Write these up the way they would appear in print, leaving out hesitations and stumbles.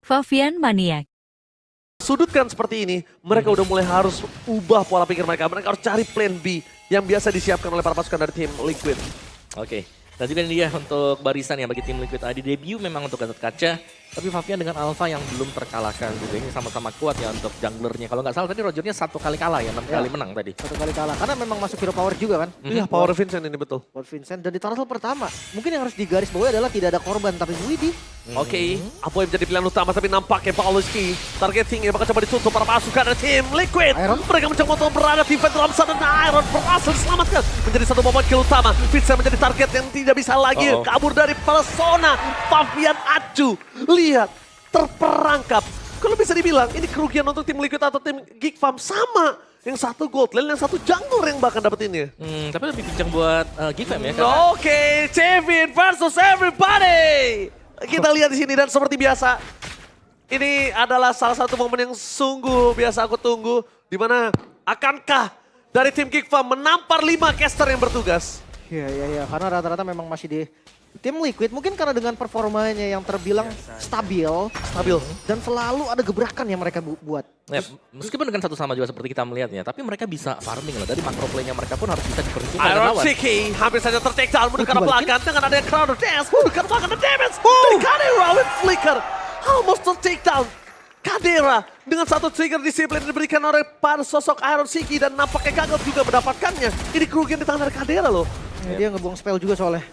Favian Maniac. Sudutkan seperti ini, mereka udah mulai harus ubah pola pikir mereka. Mereka harus cari plan B yang biasa disiapkan oleh para pasukan dari tim Liquid. Oke, dan juga ini dia untuk barisan ya bagi tim Liquid ID debut memang untuk Gatot Kaca. Tapi Favian dengan Alpha yang belum terkalahkan juga ini sama-sama kuat ya untuk junglernya. Kalau nggak salah tadi Rogernya 1 kali kalah ya, 6 kali menang tadi. 1 kali kalah, karena memang masuk hero power juga kan. Iya, power Vincent ini betul. Power Vincent, dan di turtle pertama, mungkin yang harus digaris bawahi adalah tidak ada korban, tapi Widi. Oke, apa yang menjadi pilihan utama tapi nampaknya Pauluski targetingnya bakal coba ditutup para pasukan dari tim Liquid. Iron. Mereka mencoba untuk berada di event dalam sana dan Iron berhasil diselamatkan. Menjadi satu momen kill utama. Vincent menjadi target yang tidak bisa lagi kabur dari persona Favian Acu. Lihat, terperangkap. Kalau bisa dibilang ini kerugian untuk tim Liquid atau tim Geek Farm sama. Yang satu gold lane, yang satu jungler yang bahkan dapetinnya. Tapi lebih kencang buat Gifam ya. Karena... Oke, Cevin versus everybody. Kita lihat di sini dan seperti biasa, ini adalah salah satu momen yang sungguh biasa aku tunggu. Dimana akankah dari tim Geek Farm menampar 5 caster yang bertugas? Iya, karena rata-rata memang masih di tim Liquid. Mungkin karena dengan performanya yang terbilang stabil. Dan selalu ada gebrakan yang mereka buat. Ya, meskipun dengan satu sama juga seperti kita melihatnya, tapi mereka bisa farming lah. Dari makro play-nya mereka pun harus bisa diperhitungkan dan Iron lawan. Ciki hampir saja ter-take down menuju ke arah belakang dengan adanya Crowder Dance. Menuju ke arah belakang dan damage dari Kadera with Flicker. Almost ter-take down. Kadera dengan satu trigger disiplin diberikan oleh para sosok Iron Ciki dan nampaknya gagal juga mendapatkannya. Ini kerugian di tangan dari Kadera loh. Dia ngebuang spell juga soalnya.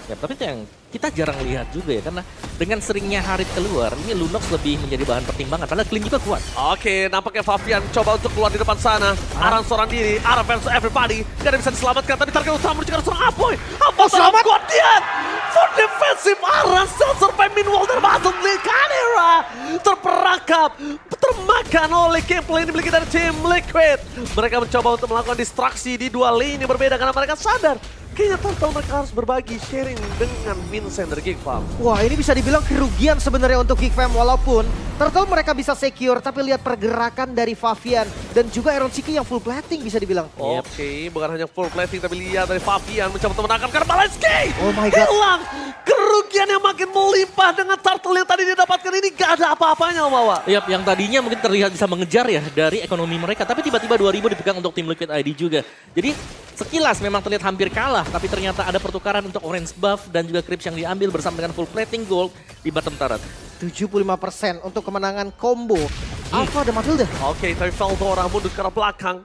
Ya, tapi itu yang kita jarang lihat juga ya, karena dengan seringnya Harit keluar, ini Lunox lebih menjadi bahan pertimbangan, padahal Clean juga kuat. Oke, nampaknya Favian coba untuk keluar di depan sana. Aran seorang diri, Aran versus everybody. Gak ada bisa diselamatkan, tapi target utama menuju ke arah seorang Apoy. Apoy selamat kuat dia. For defensive, Aran still survive meanwhile dari Battle League. Kadera terperangkap, termakan oleh gameplay yang dimiliki dari tim Liquid. Mereka mencoba untuk melakukan distraksi di dua lane yang berbeda karena mereka sadar kayaknya Turtle mereka harus berbagi sharing dengan Vincent dari Geek Farm. Wah, ini bisa dibilang kerugian sebenarnya untuk Geek Fam, walaupun Turtle mereka bisa secure, tapi lihat pergerakan dari Favian dan juga Iron Ciki yang full plating bisa dibilang. Oke, bukan hanya full plating tapi lihat dari Favian mencoba untuk menangkap karena Balanski. Oh my God. Hilang. Kerugian yang makin melimpah dengan Turtle yang tadi didapatkan ini gak ada apa-apanya Om Awa. Yap, yang tadinya mungkin terlihat bisa mengejar ya dari ekonomi mereka, tapi tiba-tiba 2000 dipegang untuk tim Liquid ID juga. Jadi sekilas memang terlihat hampir kalah, tapi ternyata ada pertukaran untuk orange buff dan juga creeps yang diambil bersama dengan full plating gold di bottom turret. 75% untuk kemenangan combo Alpha dan Matilda. Oke, tapi Valdora mundur ke arah belakang.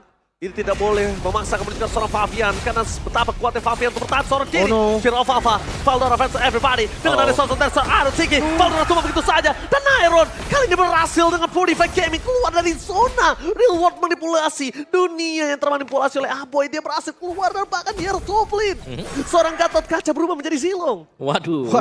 Ini tidak boleh memaksa kemudian seorang Favian karena betapa kuatnya Favian untuk bertahan seorang diri. Oh no. Fear of Alpha, Valdora versus everybody. Dengan ada sosok dari seorang Iron Ciki. Valdora cuma begitu saja. Dan Iron kali ini berhasil dengan Purify Gaming keluar dari zona real world manipulasi. Dunia yang termanipulasi oleh Aboy. Dia berhasil keluar dan bahkan dia harus top lane. Seorang Gatot Kaca berubah menjadi Zilong. Waduh.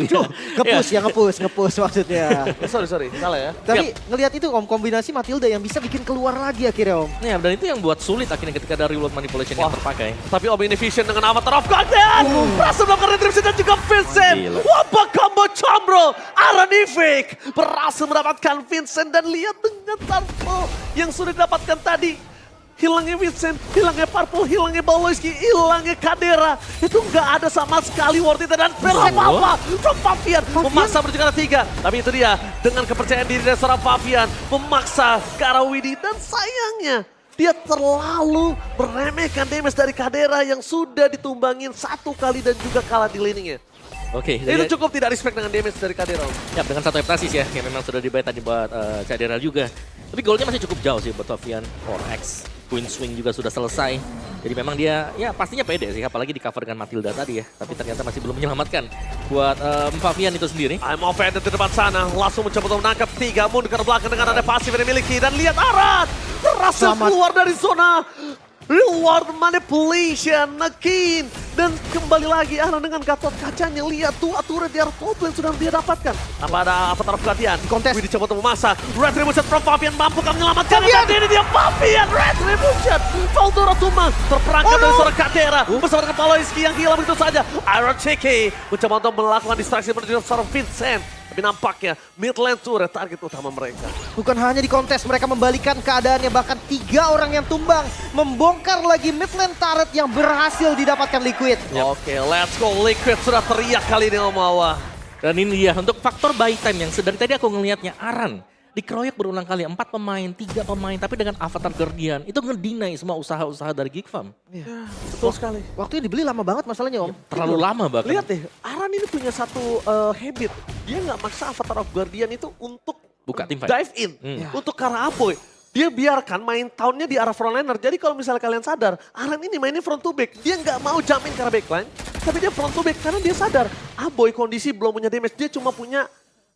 Nge-push maksudnya. Sorry, salah ya. Tapi ngelihat itu Om, kombinasi Matilda yang bisa bikin keluar lagi akhirnya Om. Ya, dan itu yang buat sulit akhirnya ketika ada reload manipulation yang terpakai. Tapi Om ini Vision dengan Avatar of God dan berhasil melakukan retribusi dan juga Vincent. Wabah combo Chambro, Aranivik berhasil mendapatkan Vincent dan lihat dengan Turtle yang sudah didapatkan tadi. Hilangnya Vincent, hilangnya Purple, hilangnya Baloyski, hilangnya Kadera. Itu nggak ada sama sekali worth it. Dan apa from Favian memaksa menuju ke arah 3. Tapi itu dia, dengan kepercayaan diri dari seorang Favian memaksa ke arah Widi. Dan sayangnya, dia terlalu meremehkan damage dari Kadera yang sudah ditumbangin 1 kali dan juga kalah di laningnya. Oke, Itu cukup tidak respect dengan damage dari Kadera. Ya, dengan 1 heptasis ya, yang memang sudah dibayar tadi buat Kadera juga. Tapi golnya masih cukup jauh sih buat Favian. 4x, Queen Swing juga sudah selesai. Jadi memang dia, ya pastinya pede sih, apalagi di cover dengan Matilda tadi ya. Tapi ternyata masih belum menyelamatkan buat Favian itu sendiri. I'm offended di depan sana, langsung mencoba untuk menangkap 3, mundur ke belakang dengan ada pasif yang dimiliki. Dan lihat Aran, berhasil keluar dari zona reward manipulation, Nakin. Dan kembali lagi Aran dengan Gatot Kacanya, lihat tuh turret di arah top lane sudah dia dapatkan. Tanpa ada Avatar of Guardian, kontes. Widi coba untuk memaksa, Retribution from Favian mampu menyelamatkan. Dan ini dia Favian, Retribution. Valdora tumbang, terperangkap dari seorang Kadera. Bersama dengan Paloyski yang hilang begitu saja. Iron Ciki mencoba untuk melakukan distraksi menuju seorang Vincent. Tapi nampaknya mid lane turret target utama mereka. Bukan hanya di kontes, mereka membalikan keadaannya, bahkan 3 orang yang tumbang. Membongkar lagi mid lane turret yang berhasil didapatkan Liquid. Oke, let's go. Liquid sudah teriak kali ini Om Awa. Dan ini dia untuk faktor buy time yang dari tadi aku ngelihatnya Aran dikeroyok berulang kali 4 pemain, 3 pemain, tapi dengan Avatar Guardian itu ngedinai semua usaha-usaha dari Geek Farm. Ya, betul sekali. Waktunya dibeli lama banget masalahnya Om. Terlalu lama bahkan. Lihat deh, Aran ini punya satu habit. Dia nggak maksa Avatar of Guardian itu untuk Buka tim fight. dive in. Untuk ke arah Aboy. Dia biarkan main tahunnya di arah frontliner. Jadi kalau misalnya kalian sadar, Aran ini mainnya front to back. Dia nggak mau jump in ke arah backline. Tapi dia front to back karena dia sadar. Aboy kondisi belum punya damage. Dia cuma punya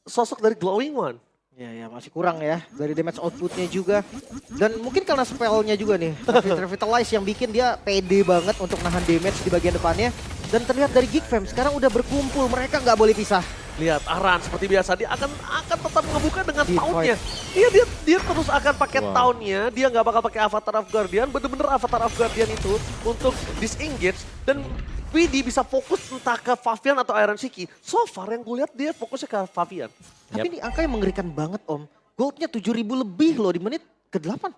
sosok dari Glowing One. Ya masih kurang ya dari damage outputnya juga. Dan mungkin karena spellnya juga nih, Revitalize yang bikin dia pede banget untuk nahan damage di bagian depannya. Dan terlihat dari Geek Fam sekarang udah berkumpul, mereka nggak boleh pisah. Lihat Aran seperti biasa dia akan tetap ngebuka dengan Deep taunnya. Iya dia terus akan pakai taunnya, dia nggak bakal pakai Avatar of Guardian. Bener-bener Avatar of Guardian itu untuk disengage dan Widi bisa fokus entah ke Favian atau Iron Shiki. So far yang gue lihat dia fokusnya ke Favian. Tapi ini angka yang mengerikan banget Om. Goldnya 7.000 lebih loh di menit ke-8.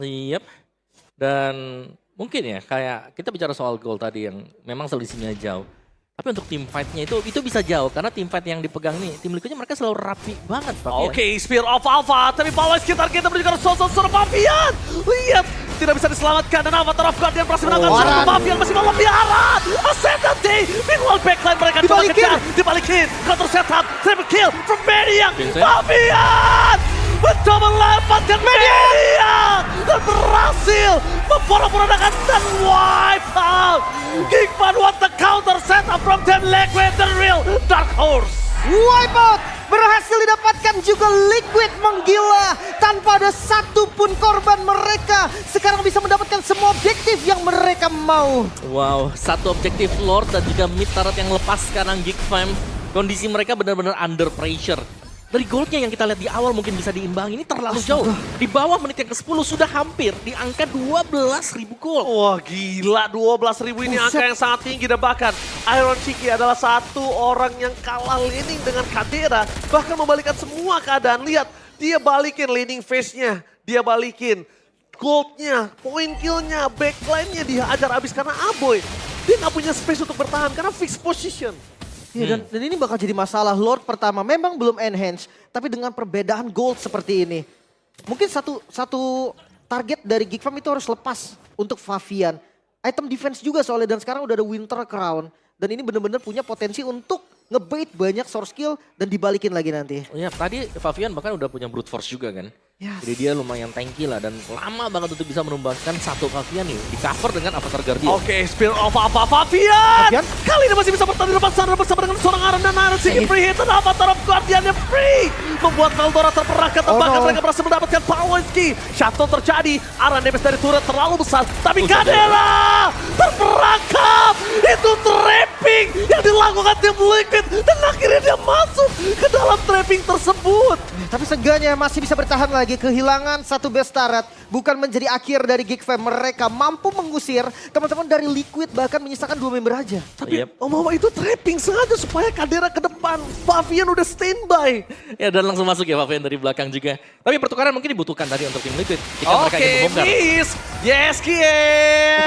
Iya. Dan mungkin ya kayak kita bicara soal goal tadi yang memang selisihnya jauh. Tapi untuk tim fight-nya itu bisa jauh karena tim fight yang dipegang nih, tim Liquidnya mereka selalu rapi banget. Oke, Spear of Alpha, tapi bawah sekitar kita menuju ke sosok Favian. Lihat, tidak bisa diselamatkan dan Avatar of Guardian berhasil menangkan seorang Favian masih mau lebih arah. Ascendante, meanwhile backline mereka coba kejar, dibalikin, counter setup, triple kill from Mediang. Favian mencoba melepaskan Mediang dan berhasil memporak-porandakan dan wipe out. Geekman what the counter setup from Team Liquid, the real Dark Horse. Wipeout berhasil didapatkan juga Liquid menggila tanpa ada satupun korban. Mereka sekarang bisa mendapatkan semua objektif yang mereka mau. Wow, satu objektif Lord dan juga mid turret yang lepas sekarang Geek Fam. Kondisi mereka benar-benar under pressure. Dari goldnya yang kita lihat di awal mungkin bisa diimbangi, ini terlalu jauh. Di bawah menit yang ke-10 sudah hampir di angka 12.000 gold. Wah gila, 12.000 ini angka yang sangat tinggi dan bahkan Iron Shiki adalah satu orang yang kalah laning dengan Kadera. Bahkan membalikan semua keadaan. Lihat, dia balikin laning phase-nya, dia balikin goldnya, point kill-nya, backline-nya dia ajar abis karena Aboy. Dia nggak punya space untuk bertahan karena fixed position. Ya, dan ini bakal jadi masalah. Lord pertama memang belum enhance, tapi dengan perbedaan gold seperti ini. Mungkin satu target dari Geek Farm itu harus lepas untuk Favian. Item defense juga soalnya dan sekarang udah ada Winter Crown. Dan ini benar-benar punya potensi untuk ngebait banyak source skill dan dibalikin lagi nanti. Ya tadi Favian bahkan udah punya brute force juga kan. Yes. Jadi dia lumayan tanky lah dan lama banget untuk bisa menumbangkan satu Favian nih. Di cover dengan Avatar Guardian. Oke, Spear of apa Favian. Kali ini masih bisa bertahan bersama dengan seorang Aran dan Iron Shiki free hit dan Avatar of Guardian yang free. Membuat Veldora terperangkap dan bahkan mereka berhasil mendapatkan power key. Shutdown terjadi, Aran damage dari turret terlalu besar. Tapi Kadera terperangkap. Itu trapping yang dilakukan tim Liquid. Dan akhirnya dia masuk ke dalam trapping tersebut. Tapi seenggaknya masih bisa bertahan lagi. Kehilangan satu best turret bukan menjadi akhir dari Geek Fam. Mereka mampu mengusir teman-teman dari Liquid bahkan menyisakan 2 member aja. Tapi Om itu trapping sengaja supaya Kadera ke depan. Favian udah standby. Ya dan langsung masuk ya Favian dari belakang juga. Tapi pertukaran mungkin dibutuhkan tadi untuk tim Liquid. Jika mereka ingin membongkar. Miss. Yes, Kiel.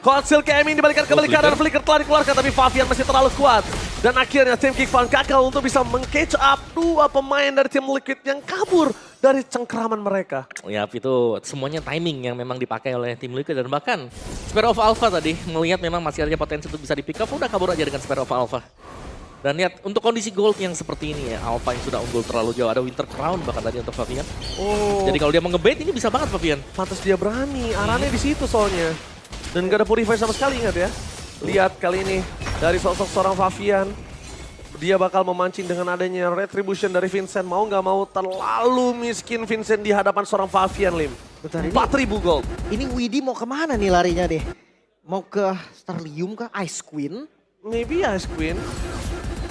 Konsil KM dibalikan kembali kanan. Flicker telah dikeluarkan tapi Favian masih terlalu kuat. Dan akhirnya tim Geek Fam gagal untuk bisa meng-catch up 2 pemain dari tim Liquid yang kabur dari cengkraman mereka. Ya itu semuanya timing yang memang dipakai oleh tim Liquid dan bahkan Spear of Alpha tadi melihat memang masih ada potensi untuk bisa di pick up, udah kabur aja dengan Spear of Alpha. Dan lihat untuk kondisi gold yang seperti ini ya, Alpha yang sudah unggul terlalu jauh, ada Winter Crown bahkan tadi untuk Favian. Jadi kalau dia mau ngebait ini bisa banget Favian. Pantas dia berani, Arannya di situ soalnya. Dan gak ada purify sama sekali ingat ya. Lihat kali ini dari sosok seorang Favian. Dia bakal memancing dengan adanya retribution dari Vincent. Mau nggak mau terlalu miskin Vincent di hadapan seorang Favian, Lim. 4.000 gold. Ini Widi mau kemana nih larinya deh? Mau ke Starlium kah? Ice Queen? Maybe Ice Queen.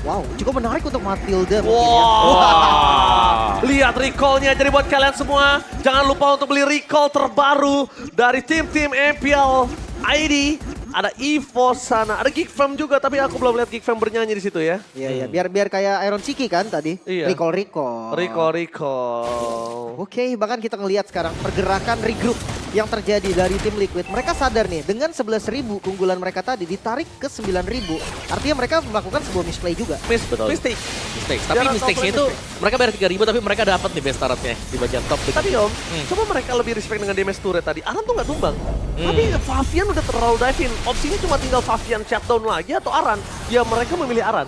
Wow, cukup menarik untuk Matilda. Wow. Lihat recall-nya jadi buat kalian semua. Jangan lupa untuk beli recall terbaru dari tim-tim MPL ID. Ada Evo sana, ada Geek Fam juga, tapi aku belum lihat Geek Fam bernyanyi di situ ya. Iya, biar kayak Iron Shiki kan tadi. Iya. Recall. Recall. Oke, bahkan kita ngelihat sekarang pergerakan regroup yang terjadi dari tim Liquid. Mereka sadar nih, dengan 11.000 keunggulan mereka tadi ditarik ke 9.000. Artinya mereka melakukan sebuah misplay juga. Betul. Mistake. Mistakes. Tapi Jangan mistakesnya itu mereka bayar 3.000 tapi mereka dapat nih best startnya di bagian top. Tapi Om, coba mereka lebih respect dengan damage turret tadi. Aran tuh nggak tumbang. Tapi Favian udah terlalu dive in. Opsinya cuma tinggal Favian shutdown lagi atau Aran. Ya mereka memilih Aran.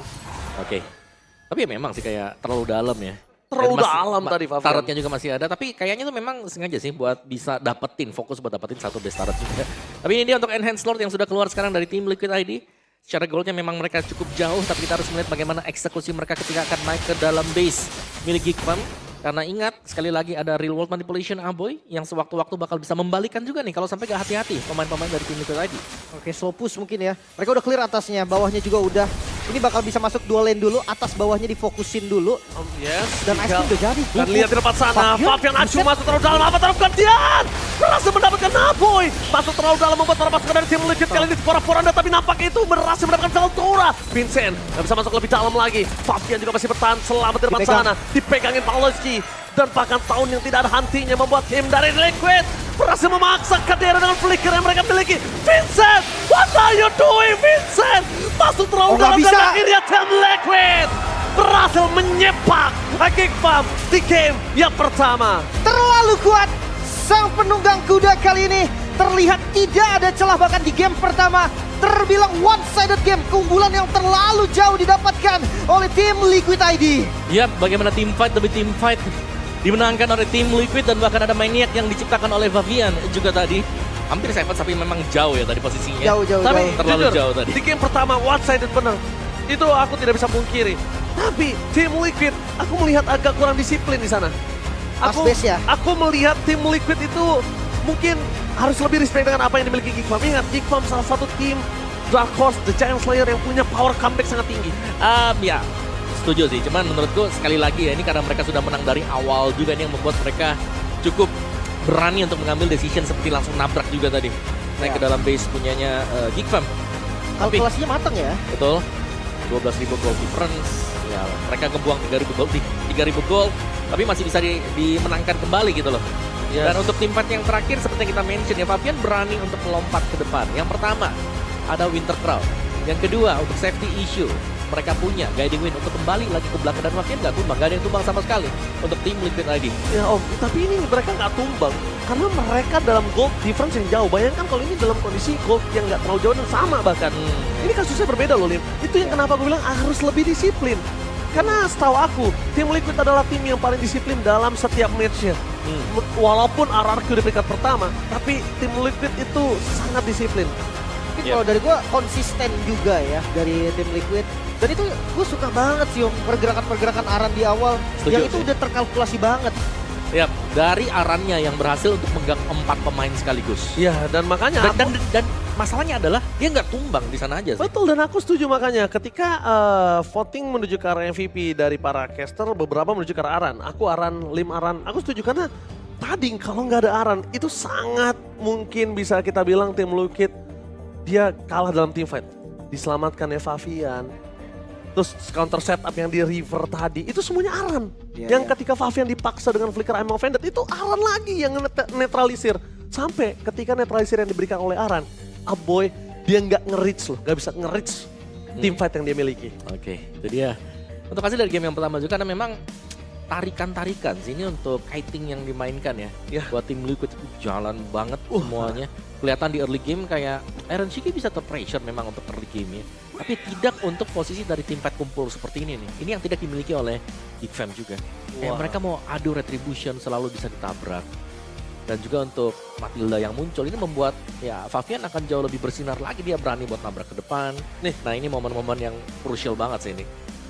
Oke. Tapi ya memang sih kayak terlalu dalam ya. Terlalu Dan dalam tadi Favian. Turretnya juga masih ada, tapi kayaknya tuh memang sengaja sih buat bisa fokus buat dapetin satu best turret juga. Tapi ini dia untuk Enhanced Lord yang sudah keluar sekarang dari tim Liquid ID. Secara goalnya memang mereka cukup jauh, tapi kita harus melihat bagaimana eksekusi mereka ketika akan naik ke dalam base milik Geek Farm. Karena ingat, sekali lagi ada real world manipulation Aboy yang sewaktu-waktu bakal bisa membalikan juga nih kalau sampai gak hati-hati pemain-pemain dari tim Liquid ID. Oke, slow push mungkin ya. Mereka udah clear atasnya, bawahnya juga udah. Ini bakal bisa masuk dua lane dulu, atas bawahnya difokusin dulu. Yes. Dan Ice King udah jadi. Dan lihat di tempat sana, Favian Acu buset. masuk terlalu dalam, apa terlalu Dian? Berhasil mendapatkan Naboy. Masuk terlalu dalam membuat para pasukan dari tim Liquid kali ini Poranda, tapi nampaknya itu berhasil mendapatkan Veltora. Vincent nggak bisa masuk lebih dalam lagi. Favian juga masih bertahan selamat di depan Dipegang. sana. Dipegangin Pawlowski. Dan bahkan tahun yang tidak ada hentinya membuat tim dari Liquid berhasil memaksa Kadera dengan flicker yang mereka miliki. Vincent, what are you doing Vincent? Masuk terlalu nggak dalam bisa. dan akhirnya tim Liquid berhasil menyepak Geek Farm di game yang pertama. Terlalu kuat. Sang penunggang kuda kali ini terlihat tidak ada celah, bahkan di game pertama terbilang one-sided game. Keunggulan yang terlalu jauh didapatkan oleh tim Liquid ID. Ya, bagaimana team fight demi team fight dimenangkan oleh tim Liquid dan bahkan ada maniac yang diciptakan oleh Favian juga tadi. Hampir Seven tapi memang jauh ya tadi posisinya. Jauh. Tapi Terlalu jujur, jauh tadi. di game pertama one-sided benar. Itu aku tidak bisa pungkiri. Tapi tim Liquid, aku melihat agak kurang disiplin di sana. Aku, Pas base ya? aku melihat tim Liquid itu mungkin harus lebih respect dengan apa yang dimiliki Geek Farm. Ingat, Geek Farm salah satu tim Dark Horse, The Giant Slayer yang punya power comeback sangat tinggi. Ya, setuju sih. Cuman menurutku sekali lagi ya ini karena mereka sudah menang dari awal juga nih yang membuat mereka cukup berani untuk mengambil decision seperti langsung nabrak juga tadi. Naik Ya. ke dalam base punyanya Geek Farm. Tapi Kalkulasinya matang ya. betul, 12.000 goal difference. Ya, mereka ngebuang 3.000 gol, tapi masih bisa dimenangkan kembali gitu loh. Yes. Dan untuk tim fight yang terakhir seperti yang kita mention ya, Favian berani untuk melompat ke depan. Yang pertama, ada Winter Crown. Yang kedua, untuk safety issue, mereka punya Guiding Wind untuk kembali lagi ke belakang dan Favian nggak tumbang, nggak ada yang tumbang sama sekali untuk tim Liquid ID. Ya Om, tapi ini mereka nggak tumbang. Karena mereka dalam gold difference yang jauh. Bayangkan kalau ini dalam kondisi gold yang nggak terlalu jauh dan sama bahkan. Ini kasusnya berbeda loh Lim. Itu yang kenapa gue bilang harus lebih disiplin. Karena setahu aku, tim Liquid adalah tim yang paling disiplin dalam setiap match-nya. Walaupun RRQ di peringkat pertama, tapi tim Liquid itu sangat disiplin. Mungkin Iya. kalau dari gua konsisten juga ya dari tim Liquid. Dan itu gue suka banget sih Om, pergerakan-pergerakan Aran di awal. Setuju yang itu sih. udah terkalkulasi banget. Ya, dari Arannya yang berhasil untuk megang 4 pemain sekaligus. Ya, dan makanya Dan masalahnya adalah dia nggak tumbang di sana aja sih. betul, dan aku setuju makanya ketika voting menuju ke arah MVP dari para caster, beberapa menuju ke arah Aran. Aku Aran, Lim Aran, aku setuju karena tadi kalau nggak ada Aran itu sangat mungkin bisa kita bilang tim Liquid dia kalah dalam team fight. Diselamatkan Favian. Terus counter setup yang di river tadi, itu semuanya Aran. Iya, Yang iya. ketika Favian dipaksa dengan flicker I'm offended, itu Aran lagi yang netralisir. Sampai ketika netralisir yang diberikan oleh Aran, Aboy dia nggak nge-reach loh, nggak bisa nge-reach team fight yang dia miliki. Oke, itu dia. Untuk hasil dari game yang pertama juga karena memang tarikan-tarikan sini untuk kiting yang dimainkan ya. Ya. Buat tim Liquid itu jalan banget semuanya. Kelihatan di early game kayak Iron Shiki bisa terpressure memang untuk early game ya. Tapi tidak untuk posisi dari tim fight kumpul seperti ini nih. Ini yang tidak dimiliki oleh Geek Fam juga. Kayak Wah. mereka mau adu retribution selalu bisa ditabrak. Dan juga untuk Matilda yang muncul ini membuat ya Favian akan jauh lebih bersinar lagi, dia berani buat nabrak ke depan. Nih, nah ini momen-momen yang crucial banget sih ini.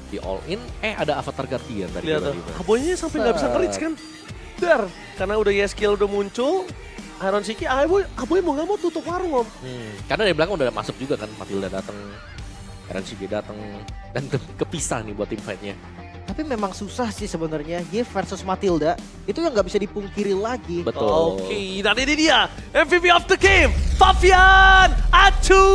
Di all in, ada Avatar Guardian tadi. Lihat tuh, tiba-tiba. Aboynya sampai nggak bisa nge-reach kan. Dar, karena udah skill udah muncul, Iron Shiki, Aboy mau nggak mau tutup warung Om. Karena dari belakang udah masuk juga kan, Matilda datang, Iron Shiki datang, dan kepisah nih buat tim fight-nya. Tapi memang susah sih sebenarnya Yves versus Matilda. Itu yang nggak bisa dipungkiri lagi. Betul. Oke, dan ini dia MVP of the game, Favian Acu.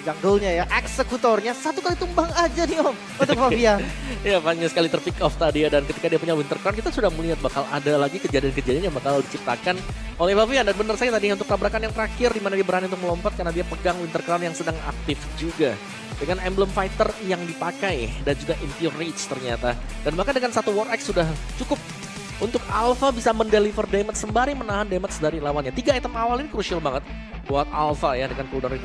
jungle-nya ya, eksekutornya satu kali tumbang aja nih Om untuk Favian. Ya banyak sekali terpick off tadi ya, dan ketika dia punya Winter Crown kita sudah melihat bakal ada lagi kejadian-kejadian yang bakal diciptakan oleh Favian. Dan benar saya tadi untuk tabrakan yang terakhir di mana dia berani untuk melompat karena dia pegang Winter Crown yang sedang aktif juga. Dengan emblem fighter yang dipakai dan juga Impure Reach ternyata. Dan bahkan dengan satu War Axe sudah cukup untuk Alpha bisa mendeliver damage sembari menahan damage dari lawannya. 3 item awal ini krusial banget buat Alpha ya dengan cooldown